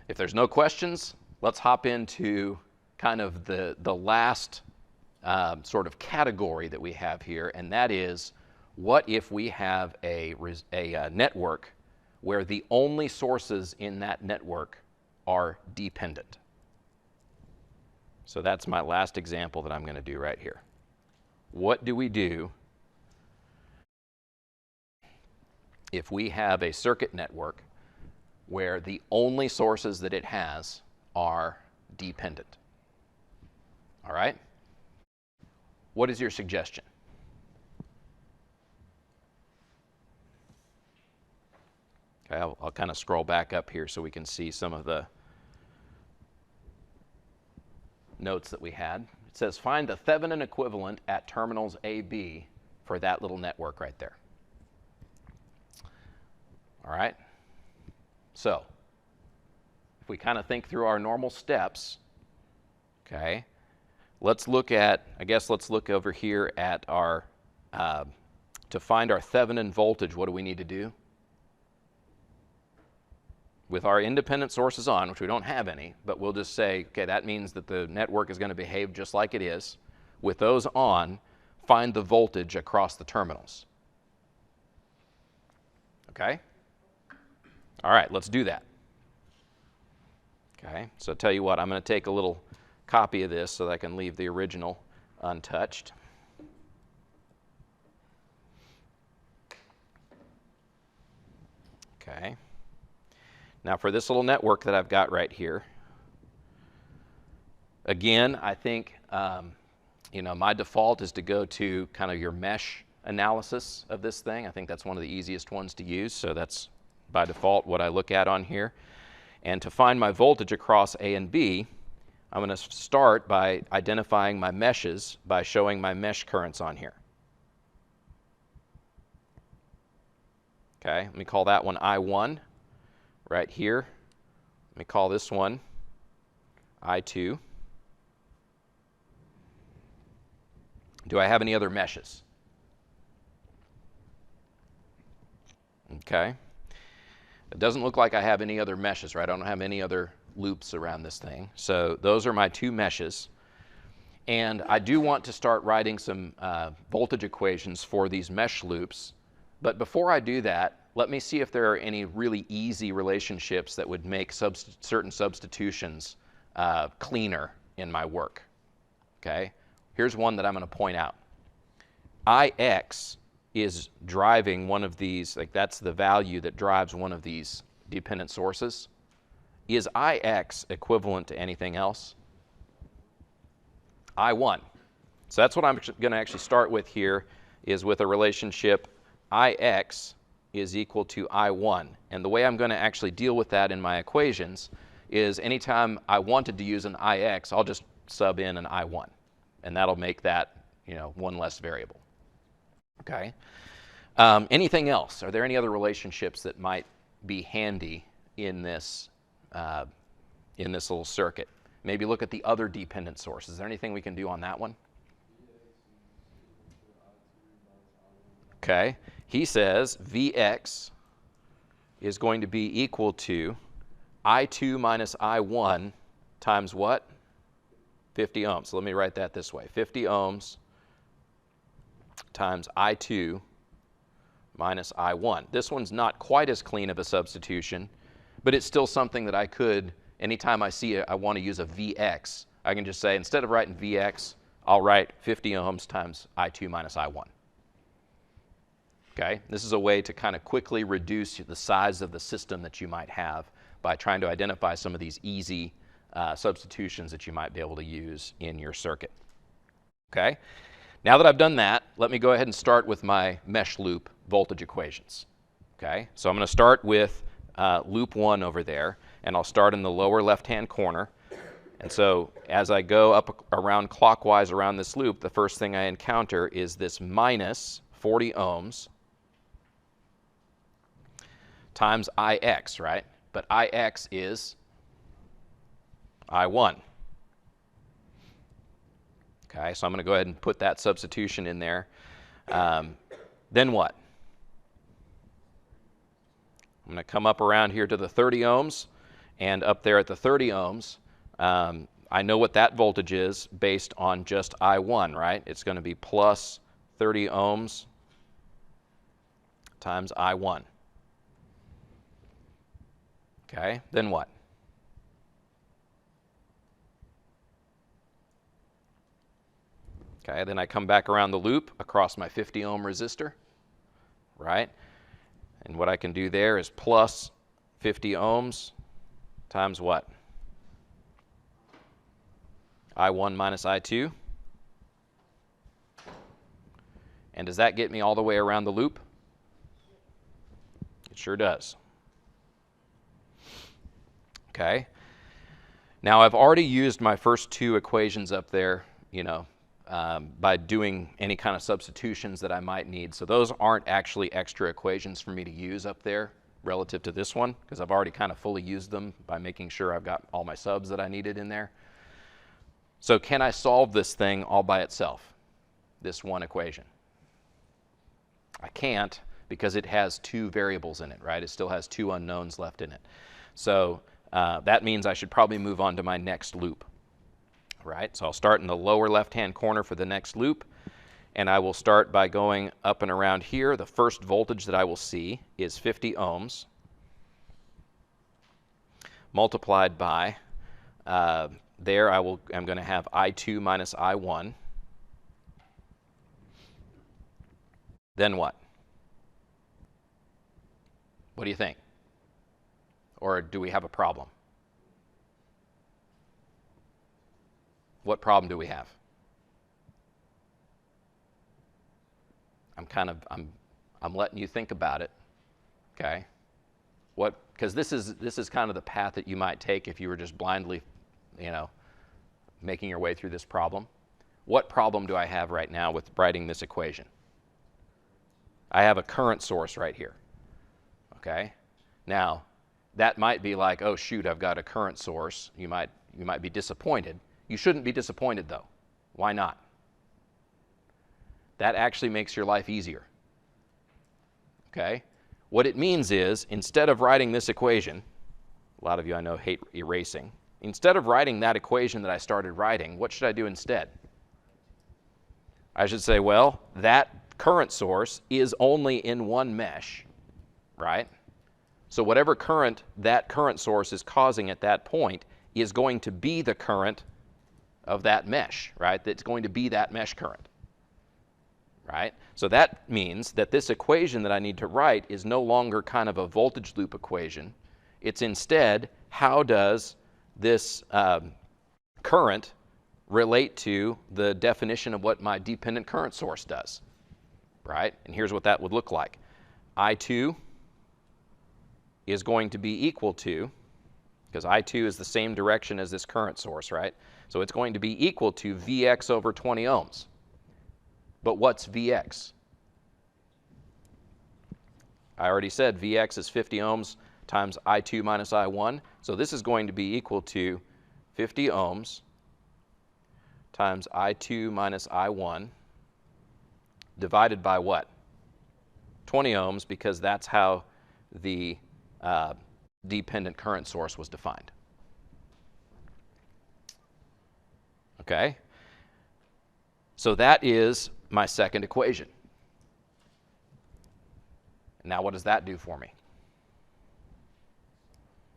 If there's no questions, let's hop into kind of the last sort of category that we have here, and that is, what if we have a network where the only sources in that network are dependent? So that's my last example that I'm going to do right here. What do we do if we have a circuit network where the only sources that it has are dependent? All right? What is your suggestion? Okay, I'll kind of scroll back up here so we can see some of the notes that we had. It says, find the Thévenin equivalent at terminals A, B for that little network right there. All right? So, if we kind of think through our normal steps, okay, let's look at, let's look over here at our, to find our Thévenin voltage, what do we need to do? With our independent sources on, which we don't have any, but we'll just say, okay, that means that the network is going to behave just like it is. With those on, find the voltage across the terminals. Okay? All right, let's do that. Okay, so tell you what, I'm going to take a little copy of this so that I can leave the original untouched. Okay. Now for this little network that I've got right here, again, I think my default is to go to kind of your mesh analysis of this thing. I think that's one of the easiest ones to use, so that's by default what I look at on here. And to find my voltage across A and B, I'm going to start by identifying my meshes by showing my mesh currents on here. Okay, let me call that one I1 right here. Let me call this one I2. Do I have any other meshes? Okay. It doesn't look like I have any other meshes, right? I don't have any other loops around this thing. So those are my two meshes. And I do want to start writing some voltage equations for these mesh loops. But before I do that, let me see if there are any really easy relationships that would make certain substitutions cleaner in my work. Okay? Here's one that I'm going to point out. Ix is driving one of these, like that's the value that drives one of these dependent sources. Is Ix equivalent to anything else? I1. So that's what I'm going to actually start with here, is with a relationship Ix is equal to I1. And the way I'm going to actually deal with that in my equations is anytime I wanted to use an Ix, I'll just sub in an I1. And that'll make that, one less variable. Okay. Anything else? Are there any other relationships that might be handy in this little circuit? Maybe look at the other dependent sources. Is there anything we can do on that one? Okay. He says Vx is going to be equal to I2 minus I1 times what? 50 ohms. So let me write that this way. 50 ohms times I2 minus I1. This one's not quite as clean of a substitution, but it's still something that I could, anytime I see I want to use a Vx, I can just say, instead of writing Vx, I'll write 50 ohms times I2 minus I1. Okay? This is a way to kind of quickly reduce the size of the system that you might have by trying to identify some of these easy substitutions that you might be able to use in your circuit. Okay? Now that I've done that, let me go ahead and start with my mesh loop voltage equations. Okay? So I'm going to start with loop 1 over there, and I'll start in the lower left-hand corner. And so as I go up around clockwise around this loop, the first thing I encounter is this minus 40 ohms times Ix, right? But Ix is I1. Okay, so I'm going to go ahead and put that substitution in there. Then what? I'm going to come up around here to the 30 ohms, And up there at the 30 ohms, I know what that voltage is based on just I1, right? It's going to be plus 30 ohms times I1. Okay, then what? Okay, then I come back around the loop across my 50 ohm resistor, right? And what I can do there is plus 50 ohms times what? I1 minus I2. And does that get me all the way around the loop? It sure does. Okay. Now I've already used my first two equations up there, by doing any kind of substitutions that I might need. So those aren't actually extra equations for me to use up there relative to this one, because I've already kind of fully used them by making sure I've got all my subs that I needed in there. So can I solve this thing all by itself, this one equation? I can't, because it has two variables in it, right? It still has two unknowns left in it. So that means I should probably move on to my next loop, right? So I'll start in the lower left-hand corner for the next loop, and I will start by going up and around here. The first voltage that I will see is 50 ohms multiplied by, I'm going to have I2 minus I1. Then what? What do you think? Or do we have a problem? What problem do we have? I'm letting you think about it. Okay? Because this is kind of the path that you might take if you were just blindly, making your way through this problem. What problem do I have right now with writing this equation? I have a current source right here. Okay? Now, that might be like, oh shoot, I've got a current source. You might be disappointed. You shouldn't be disappointed though. Why not? That actually makes your life easier. Okay? What it means is, instead of writing this equation, a lot of you I know hate erasing, instead of writing that equation that I started writing, what should I do instead? I should say, well, that current source is only in one mesh, right? So whatever current that current source is causing at that point is going to be the current of that mesh, right? That's going to be that mesh current, right? So that means that this equation that I need to write is no longer kind of a voltage loop equation. It's instead, how does this current relate to the definition of what my dependent current source does, right? And here's what that would look like. I2 is going to be equal to, because I2 is the same direction as this current source, right? So it's going to be equal to Vx over 20 ohms. But what's Vx? I already said Vx is 50 ohms times I2 minus I1. So this is going to be equal to 50 ohms times I2 minus I1 divided by what? 20 ohms, because that's how the dependent current source was defined. Okay? So that is my second equation. Now what does that do for me?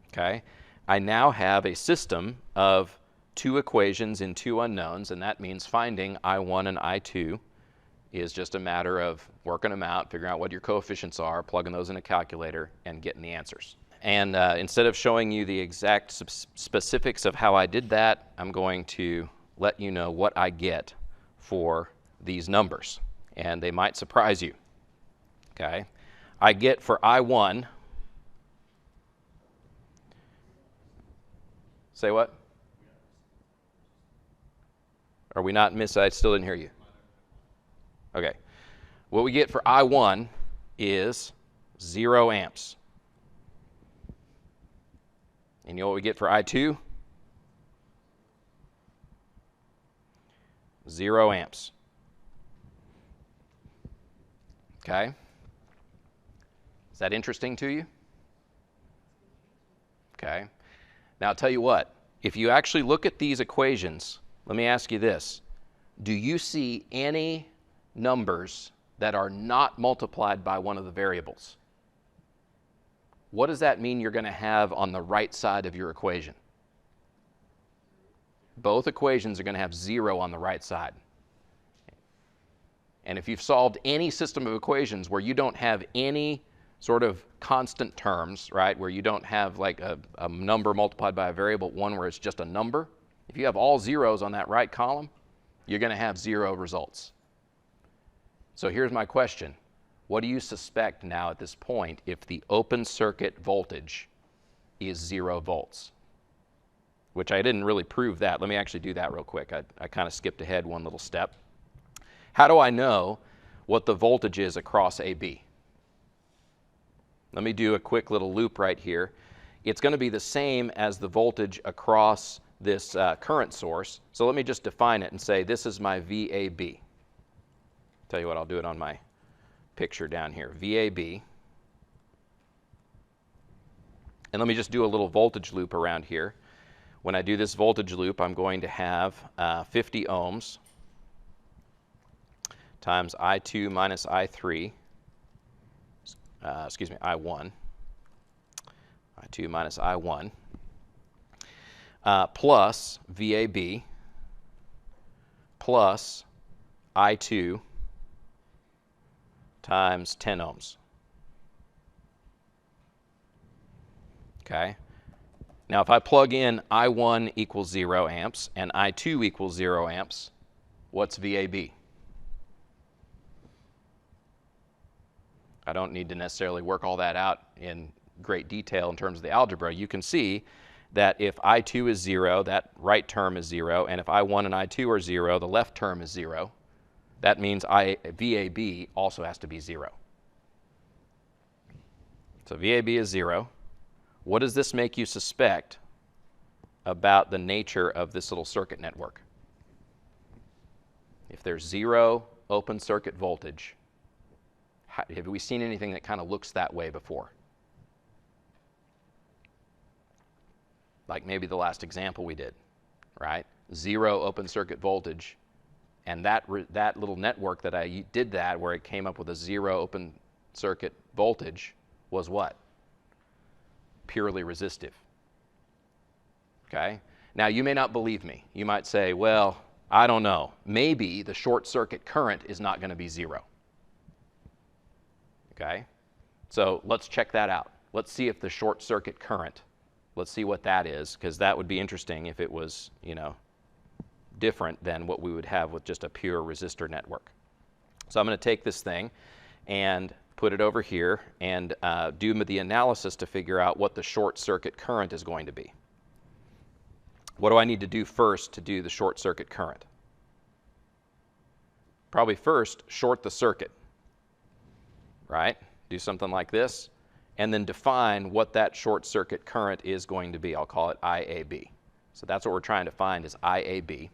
Okay? I now have a system of two equations in two unknowns, and that means finding I1 and I2 is just a matter of working them out, figuring out what your coefficients are, plugging those in a calculator, and getting the answers. And instead of showing you the exact specifics of how I did that, I'm going to let you know what I get for these numbers. And they might surprise you. Okay? I get for I1, say what? Are we not I still didn't hear you. Okay. What we get for I1 is 0 amps. And you know what we get for I2? 0 amps. Okay? Is that interesting to you? Okay. Now, I'll tell you what, if you actually look at these equations, let me ask you this. Do you see any numbers that are not multiplied by one of the variables? What does that mean you're going to have on the right side of your equation? Both equations are going to have 0 on the right side. And if you've solved any system of equations where you don't have any sort of constant terms, right, where you don't have like a number multiplied by a variable, one where it's just a number, if you have all zeros on that right column, you're going to have 0 results. So here's my question. What do you suspect now at this point if the open circuit voltage is 0 volts? Which I didn't really prove that. Let me actually do that real quick. I kind of skipped ahead one little step. How do I know what the voltage is across AB? Let me do a quick little loop right here. It's going to be the same as the voltage across this current source. So let me just define it and say this is my VAB. Tell you what, I'll do it on my picture down here. VAB. And let me just do a little voltage loop around here. When I do this voltage loop, I'm going to have 50 ohms times I2 minus I3, I1, I2 minus I1, plus VAB plus I2 times 10 ohms. Okay. Now, if I plug in I1 equals 0 amps and I2 equals 0 amps, what's VAB? I don't need to necessarily work all that out in great detail in terms of the algebra. You can see that if I2 is 0, that right term is 0, and if I1 and I2 are 0, the left term is 0. That means VAB also has to be 0. So VAB is 0. What does this make you suspect about the nature of this little circuit network? If there's 0 open circuit voltage, have we seen anything that kind of looks that way before? Like maybe the last example we did, right? 0 open circuit voltage, and that little network that I did that where it came up with a 0 open circuit voltage was what? Purely resistive. Okay? Now, you may not believe me. You might say, well, I don't know. Maybe the short circuit current is not going to be 0. Okay? So let's check that out. Let's see if the short circuit current, let's see what that is, because that would be interesting if it was, different than what we would have with just a pure resistor network. So I'm going to take this thing and put it over here and do the analysis to figure out what the short circuit current is going to be. What do I need to do first to do the short circuit current? Probably first short the circuit, right? Do something like this, and then define what that short circuit current is going to be. I'll call it IAB. So that's what we're trying to find is IAB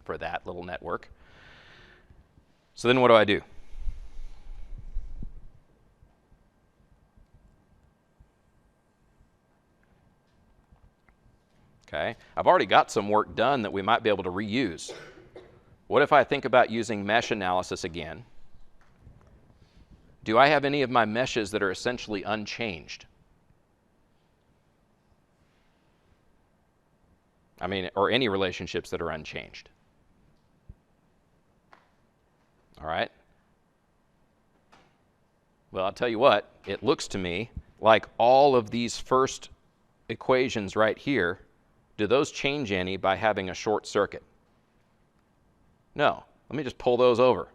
for that little network. So then what do I do? Okay, I've already got some work done that we might be able to reuse. What if I think about using mesh analysis again? Do I have any of my meshes that are essentially unchanged? I mean, or any relationships that are unchanged? All right. Well, I'll tell you what, it looks to me like all of these first equations right here, do those change any by having a short circuit? No. Let me just pull those over.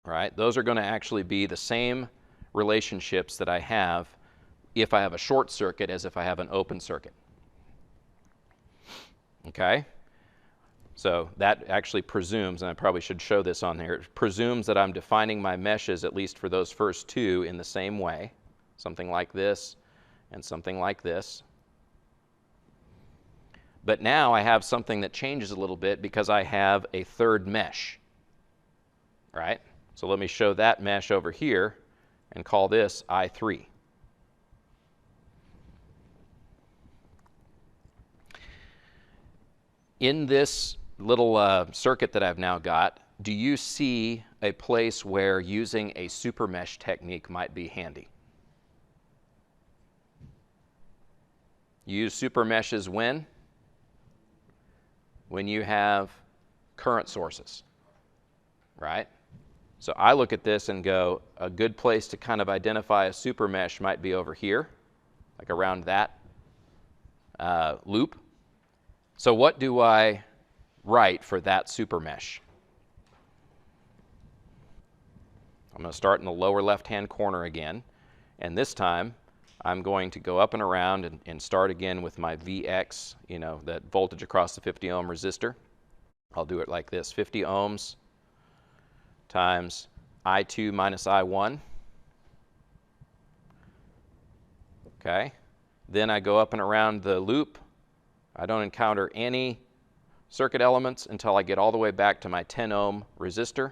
All right, those are going to actually be the same relationships that I have if I have a short circuit as if I have an open circuit. Okay? So that actually presumes, and I probably should show this on here, it presumes that I'm defining my meshes, at least for those first two, in the same way. Something like this and something like this. But now I have something that changes a little bit because I have a third mesh. Right? So let me show that mesh over here and call this I3. In this little circuit that I've now got, do you see a place where using a super mesh technique might be handy? You use super meshes when? When you have current sources, right? So I look at this and go, a good place to kind of identify a super mesh might be over here, like around that loop. So what do I write for that super mesh? I'm going to start in the lower left-hand corner again, and this time I'm going to go up and around and start again with my Vx, you know, that voltage across the 50 ohm resistor. I'll do it like this, 50 ohms times I2 minus I1. Okay. Then I go up and around the loop. I don't encounter any circuit elements until I get all the way back to my 10 ohm resistor.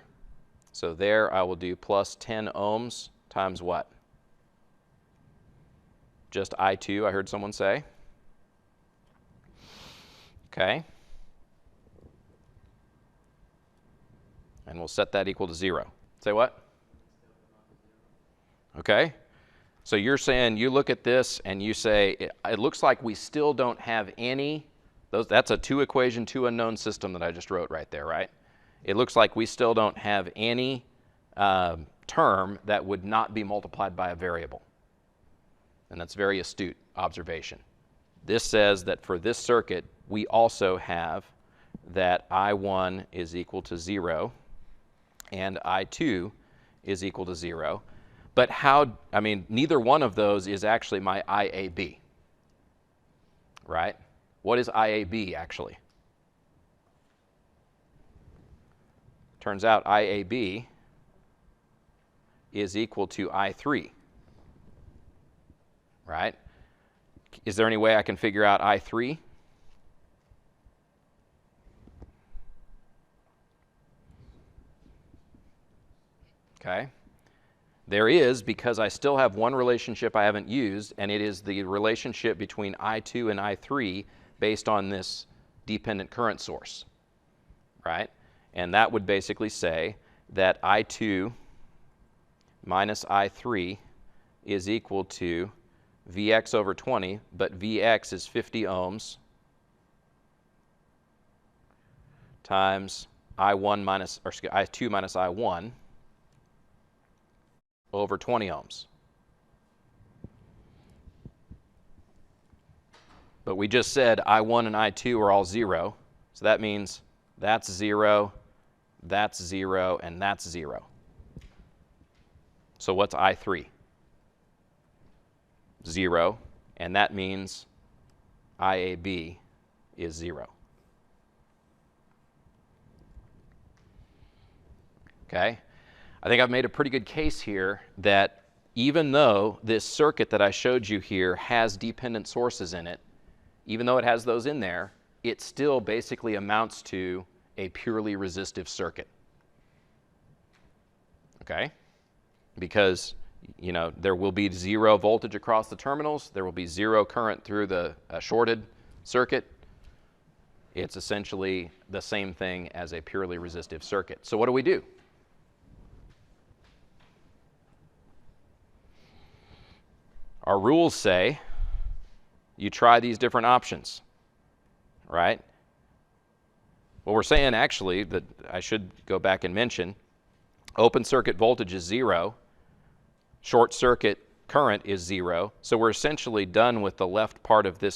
So there I will do plus 10 ohms times what? Just I2, I heard someone say. Okay. And we'll set that equal to 0. Say what? Okay. So you're saying you look at this and you say, it looks like we still don't have any, that's a 2-equation, 2 unknown system that I just wrote right there, right? It looks like we still don't have any term that would not be multiplied by a variable. And that's a very astute observation. This says that for this circuit, we also have that I1 is equal to 0 and I2 is equal to 0. But how, I mean, neither one of those is actually my IAB, right? What is IAB actually? Turns out IAB is equal to I3, right? Is there any way I can figure out I3? Okay. There is, because I still have one relationship I haven't used, and it is the relationship between I2 and I3 based on this dependent current source, right? And that would basically say that I2 minus I3 is equal to Vx over 20, but Vx is 50 ohms times I2 minus I1 over 20 ohms. But we just said I1 and I2 are all 0, so that means that's 0, and that's 0. So what's I3? 0, and that means IAB is 0. Okay? I think I've made a pretty good case here that even though this circuit that I showed you here has dependent sources in it, even though it has those in there, it still basically amounts to a purely resistive circuit. Okay? Because, you know, there will be 0 voltage across the terminals, there will be 0 current through the shorted circuit. It's essentially the same thing as a purely resistive circuit. So what do? Our rules say you try these different options, right? What we're saying actually, that I should go back and mention, open circuit voltage is 0, short circuit current is 0, so we're essentially done with the left part of this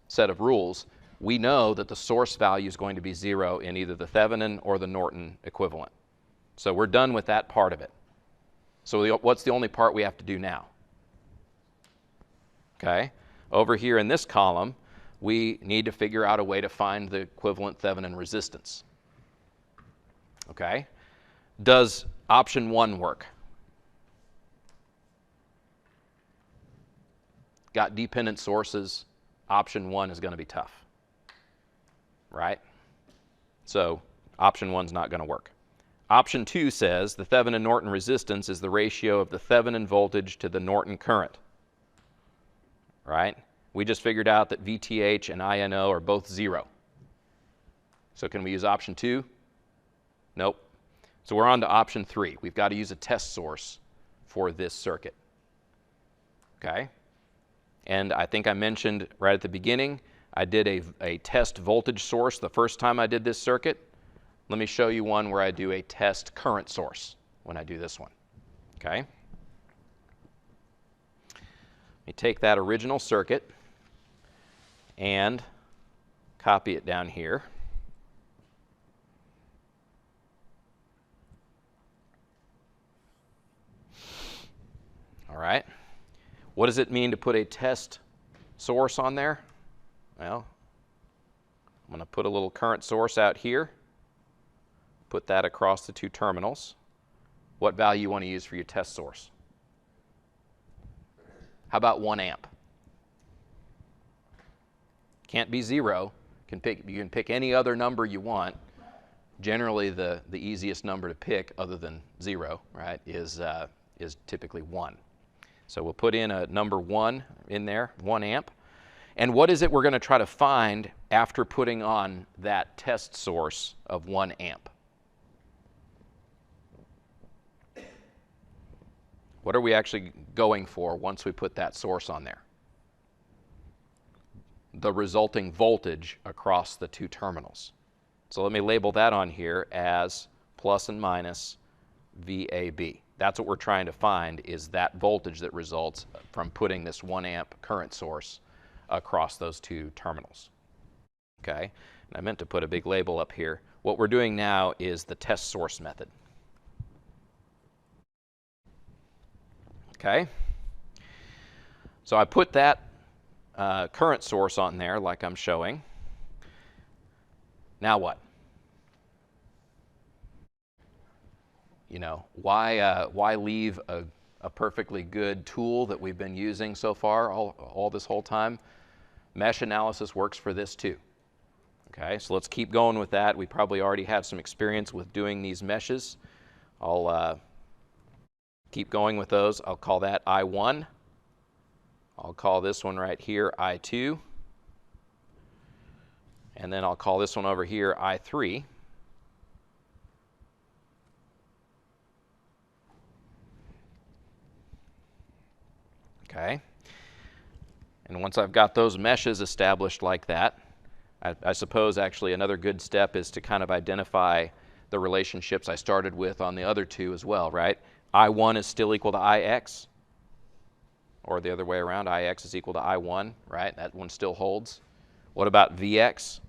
set of rules. We know that the source value is going to be 0 in either the Thévenin or the Norton equivalent. So we're done with that part of it. So what's the only part we have to do now? Okay, over here in this column, we need to figure out a way to find the equivalent Thévenin resistance. Okay, does option 1 work? Got dependent sources, option 1 is going to be tough, right? So option 1's not going to work. Option 2 says the Thévenin Norton resistance is the ratio of the Thévenin voltage to the Norton current. Right? We just figured out that VTH and INO are both 0. So can we use option 2? Nope. So we're on to option 3. We've got to use a test source for this circuit. Okay? And I think I mentioned right at the beginning, I did a test voltage source the first time I did this circuit. Let me show you one where I do a test current source when I do this one. Okay? Let me take that original circuit and copy it down here. All right. What does it mean to put a test source on there? Well, I'm going to put a little current source out here, put that across the 2 terminals. What value you want to use for your test source? How about 1 amp? Can't be 0. You can pick any other number you want. Generally, the easiest number to pick, other than 0, right, is typically 1. So we'll put in a number 1 in there, 1 amp. And what is it we're going to try to find after putting on that test source of 1 amp? What are we actually going for once we put that source on there? The resulting voltage across the 2 terminals. So let me label that on here as plus and minus VAB. That's what we're trying to find, is that voltage that results from putting this 1 amp current source across those 2 terminals. Okay, and I meant to put a big label up here. What we're doing now is the test source method. Okay, so I put that current source on there like I'm showing. Now what? You know, why leave a perfectly good tool that we've been using so far all this whole time? Mesh analysis works for this too. Okay, so let's keep going with that. We probably already have some experience with doing these meshes. I'll keep going with those. I'll call that I1. I'll call this one right here I2. And then I'll call this one over here I3. Okay. And once I've got those meshes established like that, I suppose actually another good step is to kind of identify the relationships I started with on the other 2 as well, right? I1 is still equal to IX, or the other way around, IX is equal to I1, right? That one still holds. What about VX?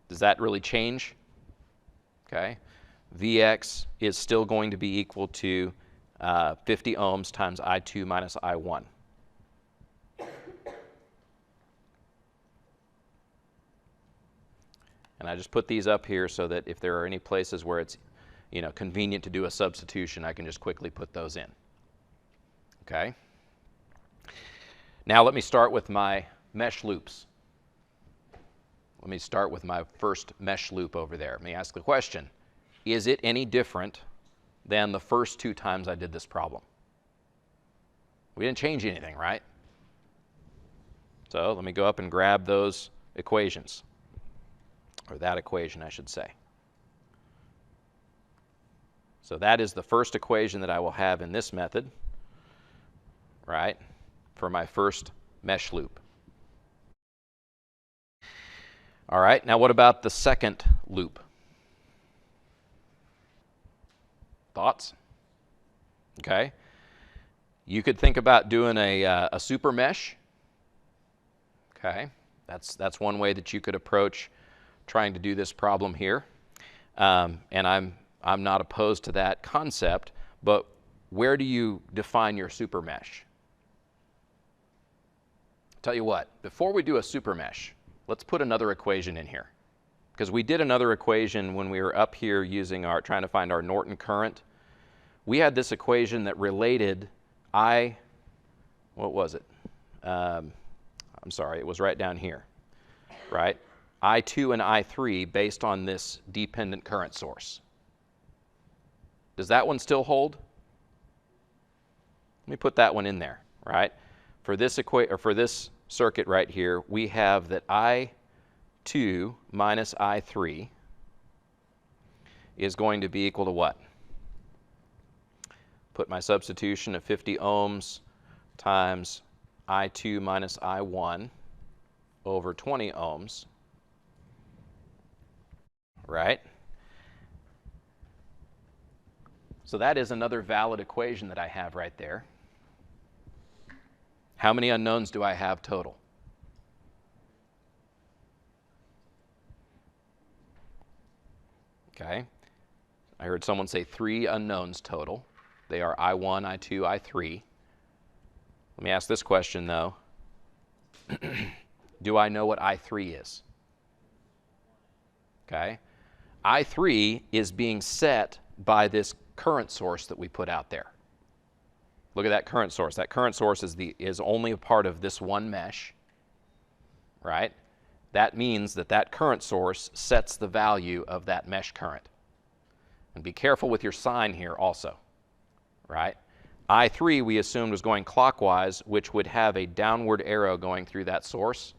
Does that really change? Okay. Vx is still going to be equal to 50 ohms times I2 minus I1. And I just put these up here so that if there are any places where it's, you know, convenient to do a substitution, I can just quickly put those in. Okay. Now let me start with my mesh loops. Let me start with my first mesh loop over there. Let me ask the question, is it any different than the first 2 times I did this problem? We didn't change anything, right? So let me go up and grab those equations, or that equation, I should say. So that is the first equation that I will have in this method, right, for my first mesh loop. All right, now what about the second loop? Thoughts? Okay. You could think about doing a super mesh. Okay, that's one way that you could approach trying to do this problem here. And I'm not opposed to that concept, but where do you define your super mesh? Tell you what, before we do a super mesh, let's put another equation in here. Because we did another equation when we were up here using trying to find our Norton current. We had this equation that related what was it? I'm sorry, it was right down here, right? I2 and I3 based on this dependent current source. Does that one still hold? Let me put that one in there, right? For this circuit right here, we have that I2 minus I3 is going to be equal to what? Put my substitution of 50 ohms times I2 minus I1 over 20 ohms, right? So that is another valid equation that I have right there. How many unknowns do I have total? Okay. I heard someone say 3 unknowns total. They are I1, I2, I3. Let me ask this question, though. Do I know what I3 is? Okay. I3 is being set by this current source that we put out there. Look at that current source. That current source is only a part of this one mesh, right? That means that that current source sets the value of that mesh current. And be careful with your sign here also, right? I3 we assumed was going clockwise, which would have a downward arrow going through that source.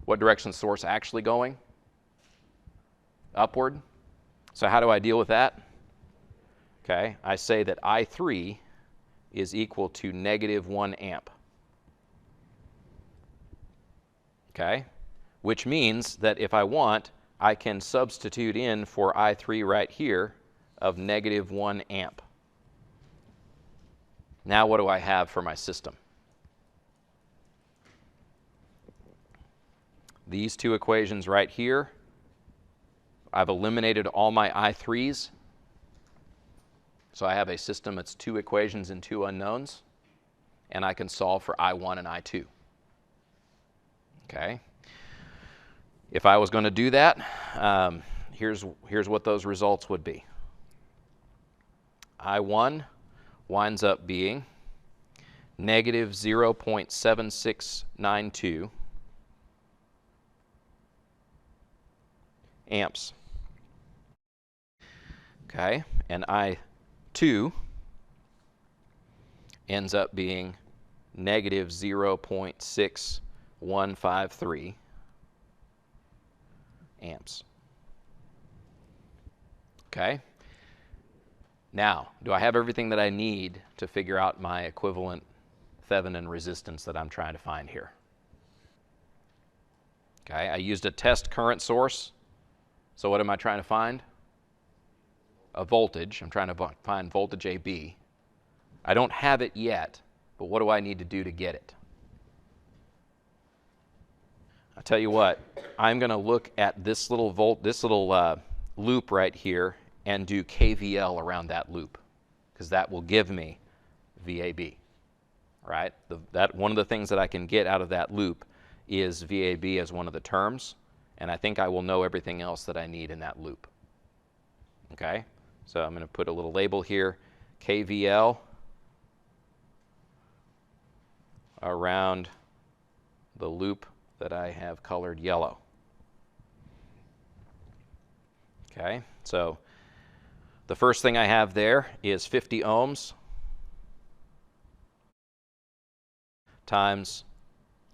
What direction is the source actually going? Upward. So how do I deal with that? Okay, I say that I3 is equal to -1 amp. Okay, which means that if I want, I can substitute in for I3 right here of -1 amp. Now what do I have for my system? These two equations right here, I've eliminated all my I3s. So I have a system that's 2 equations and 2 unknowns, and I can solve for I1 and I2. Okay. If I was going to do that, here's what those results would be. I1 winds up being -0.7692 amps. Okay, and I2 ends up being -0.6153 amps. Okay. Now, do I have everything that I need to figure out my equivalent Thévenin resistance that I'm trying to find here? Okay, I used a test current source. So what am I trying to find? A voltage. I'm trying to find voltage AB. I don't have it yet, but what do I need to do to get it? I'll tell you what, I'm going to look at this little loop right here and do KVL around that loop, because that will give me VAB, right? One of the things that I can get out of that loop is VAB as one of the terms, and I think I will know everything else that I need in that loop. Okay, so I'm going to put a little label here, KVL around the loop that I have colored yellow. Okay, so the first thing I have there is 50 ohms times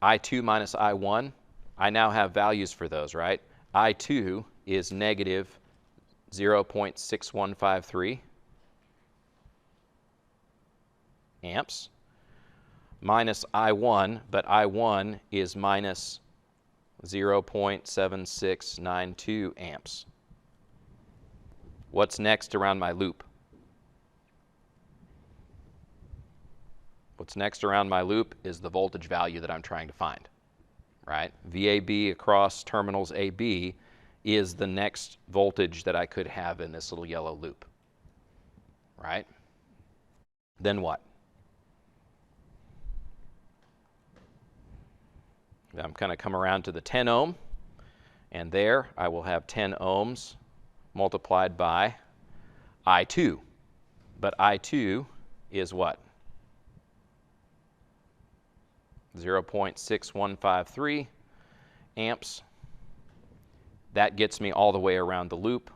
I2 minus I1. I now have values for those, right? I2 is -0.6153 amps minus I1, but I1 is minus 0.7692 amps. What's next around my loop? What's next around my loop is the voltage value that I'm trying to find, right? VAB across terminals AB is the next voltage that I could have in this little yellow loop, right? Then what? I'm going to come around to the 10 ohm, and there I will have 10 ohms multiplied by I2. But I2 is what? 0.6153 amps. That gets me all the way around the loop.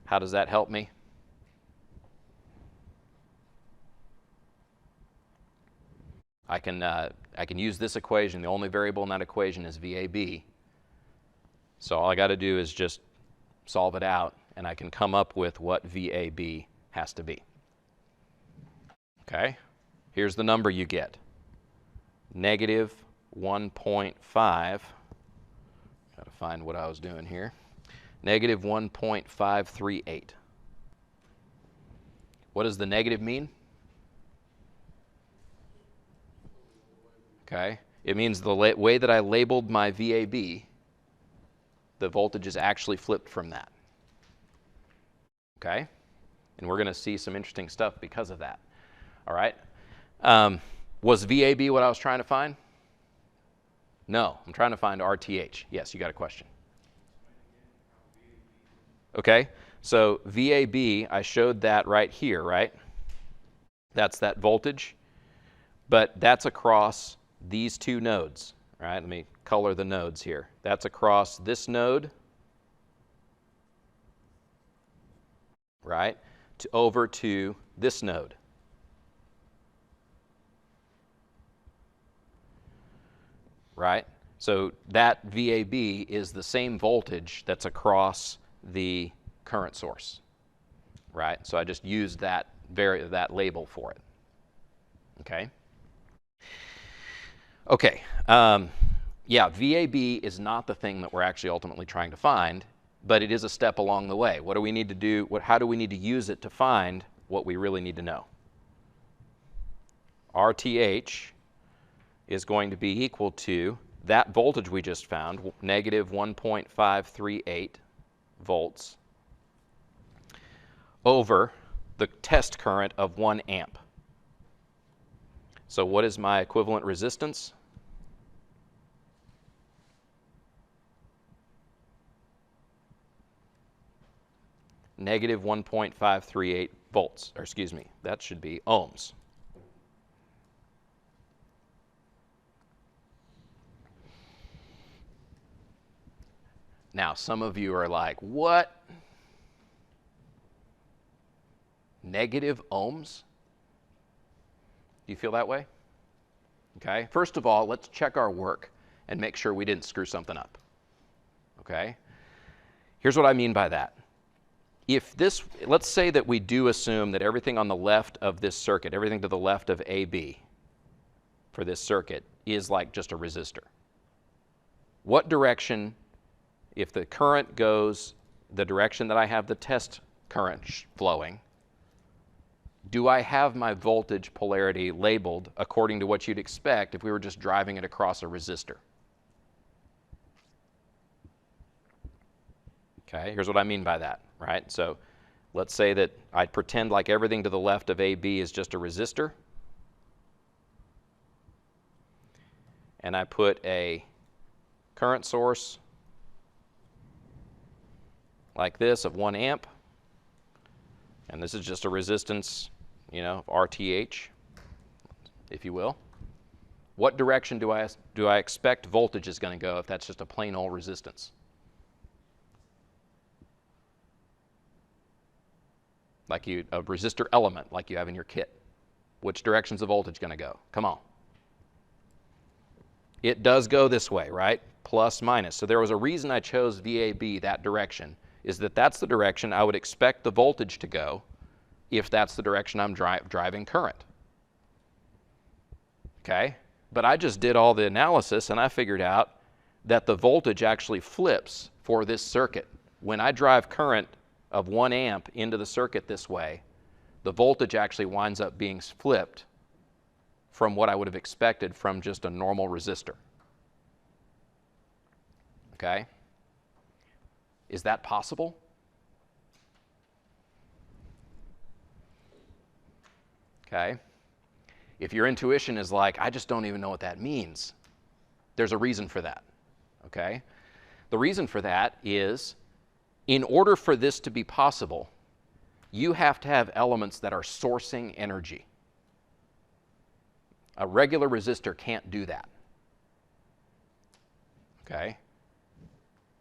How does that help me? I can use this equation. The only variable in that equation is VAB. So all I got to do is just solve it out, and I can come up with what VAB has to be. Okay? Here's the number you get. Negative 1.5. Got to find what I was doing here. Negative 1.538. What does the negative mean? Okay, it means the way that I labeled my VAB, the voltage is actually flipped from that. Okay, and we're going to see some interesting stuff because of that. All right, was VAB what I was trying to find? No, I'm trying to find RTH. Yes, you got a question. Okay, so VAB, I showed that right here, right? That's that voltage, but that's across these two nodes, right? Let me color the nodes here. That's across this node, right, over to this node. Right? So that VAB is the same voltage that's across the current source, right? So I just used that label for it. Okay? Okay, yeah, VAB is not the thing that we're actually ultimately trying to find, but it is a step along the way. What do we need to do? How do we need to use it to find what we really need to know? RTH is going to be equal to that voltage we just found, negative 1.538 volts, over the test current of 1 amp. So what is my equivalent resistance? Negative 1.538 volts, or excuse me, that should be ohms. Now, some of you are like, what? Negative ohms? Do you feel that way? Okay, first of all, let's check our work and make sure we didn't screw something up. Okay, here's what I mean by that. If this, let's say that we do assume that everything on the left of this circuit, everything to the left of AB for this circuit is like just a resistor. What direction, if the current goes the direction that I have the test current flowing, do I have my voltage polarity labeled according to what you'd expect if we were just driving it across a resistor? Okay, here's what I mean by that, right? So let's say that I pretend like everything to the left of AB is just a resistor, and I put a current source like this of 1 amp, and this is just a resistance, you know, RTH, if you will. What direction do I expect voltage is going to go if that's just a plain old resistance? Like a resistor element like you have in your kit. Which direction's the voltage going to go? Come on. It does go this way, right? Plus, minus. So there was a reason I chose VAB, that direction, is that that's the direction I would expect the voltage to go if that's the direction I'm driving current. Okay? But I just did all the analysis and I figured out that the voltage actually flips for this circuit. When I drive current of 1 amp into the circuit this way, the voltage actually winds up being flipped from what I would have expected from just a normal resistor. Okay? Is that possible? Okay? If your intuition is like, I just don't even know what that means, there's a reason for that. Okay? The reason for that is, in order for this to be possible, you have to have elements that are sourcing energy. A regular resistor can't do that. Okay?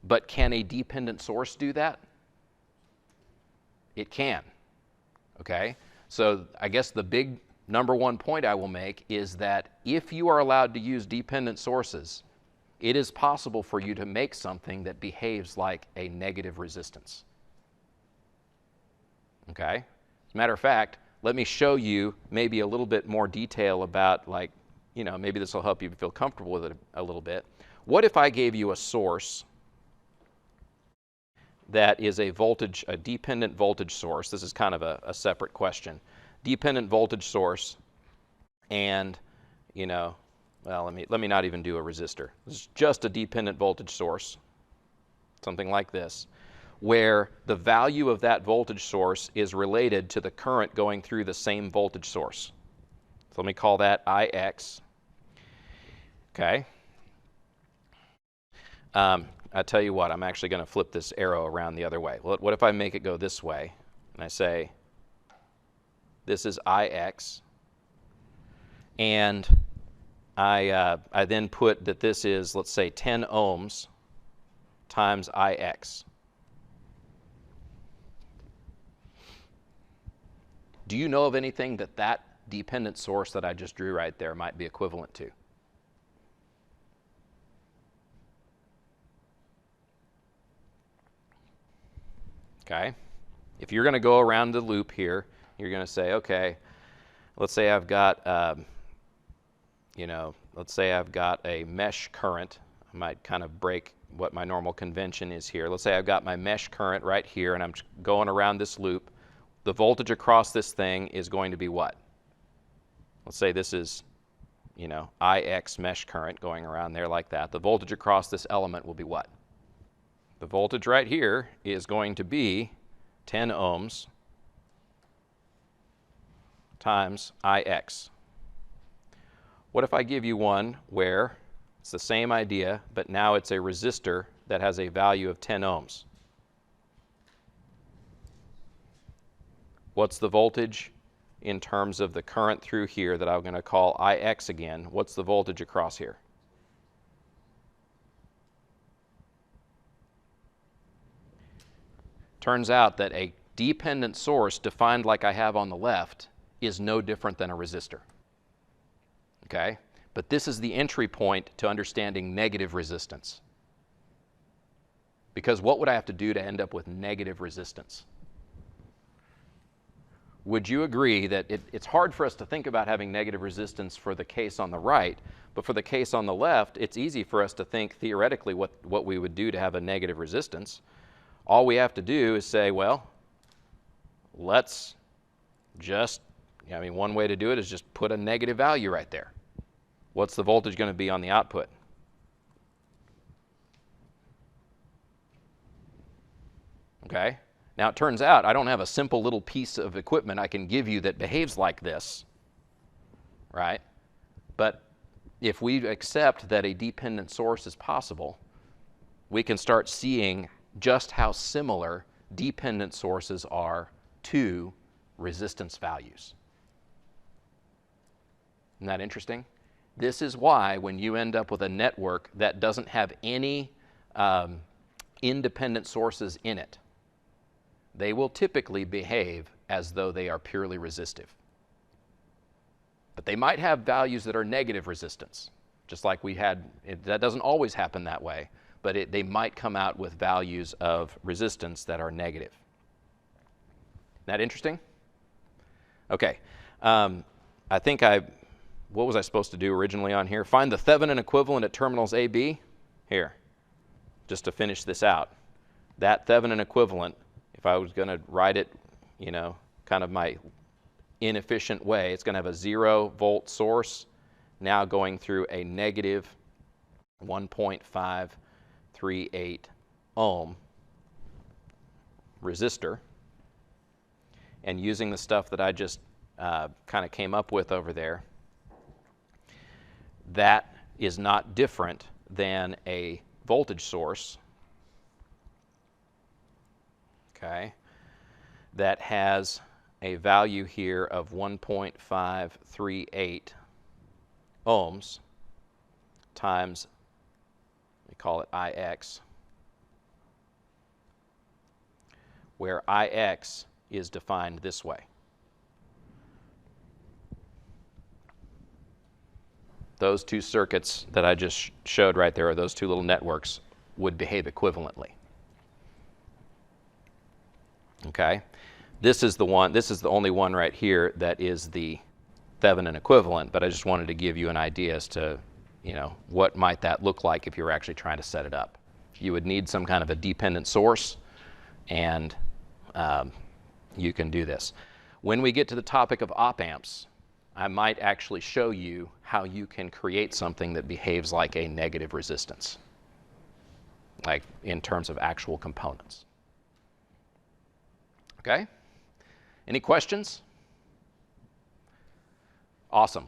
But can a dependent source do that? It can. Okay? So I guess the big number one point I will make is that if you are allowed to use dependent sources, it is possible for you to make something that behaves like a negative resistance. Okay? As a matter of fact, let me show you maybe a little bit more detail about, like, you know, maybe this will help you feel comfortable with it a little bit. What if I gave you a source that is a dependent voltage source? This is kind of a separate question. Dependent voltage source, and, you know, well, let me not even do a resistor. This is just a dependent voltage source, something like this, where the value of that voltage source is related to the current going through the same voltage source. So let me call that Ix. Okay. I tell you what, I'm actually going to flip this arrow around the other way. What if I make it go this way, and I say, this is Ix, and I then put that this is, let's say, 10 ohms times Ix. Do you know of anything that that dependent source that I just drew right there might be equivalent to? Okay. If you're going to go around the loop here, you're going to say, okay, let's say I've got, let's say I've got a mesh current. I might kind of break what my normal convention is here. Let's say I've got my mesh current right here, and I'm going around this loop. The voltage across this thing is going to be what? Let's say this is, you know, Ix mesh current going around there like that. The voltage across this element will be what? The voltage right here is going to be 10 ohms times Ix. What if I give you one where it's the same idea, but now it's a resistor that has a value of 10 ohms? What's the voltage in terms of the current through here that I'm going to call Ix again? What's the voltage across here? Turns out that a dependent source defined like I have on the left is no different than a resistor. Okay? But this is the entry point to understanding negative resistance. Because what would I have to do to end up with negative resistance? Would you agree that it's hard for us to think about having negative resistance for the case on the right, but for the case on the left, it's easy for us to think theoretically what we would do to have a negative resistance. All we have to do is say, well, let's just, one way to do it is just put a negative value right there. What's the voltage going to be on the output? Okay. Now, it turns out I don't have a simple little piece of equipment I can give you that behaves like this, right? But if we accept that a dependent source is possible, we can start seeing just how similar dependent sources are to resistance values. Isn't that interesting? This is why when you end up with a network that doesn't have any independent sources in it, they will typically behave as though they are purely resistive. But they might have values that are negative resistance, just like we had. That doesn't always happen that way, but they might come out with values of resistance that are negative. Isn't that interesting? Okay. I think what was I supposed to do originally on here? Find the Thévenin equivalent at terminals A, B. Here, just to finish this out. That Thévenin equivalent, if I was going to write it, kind of my inefficient way, it's going to have a 0-volt source now going through a negative 1.538 ohm resistor. And using the stuff that I just kind of came up with over there, that is not different than a voltage source, okay, that has a value here of 1.538 ohms times, we call it Ix, where Ix is defined this way. those two circuits that I just showed right there, or those two little networks, would behave equivalently. Okay? This is the only one right here that is the Thévenin equivalent, but I just wanted to give you an idea as to, what might that look like if you were actually trying to set it up. You would need some kind of a dependent source, and you can do this. When we get to the topic of op amps, I might actually show you how you can create something that behaves like a negative resistance, like in terms of actual components. Okay? Any questions? Awesome.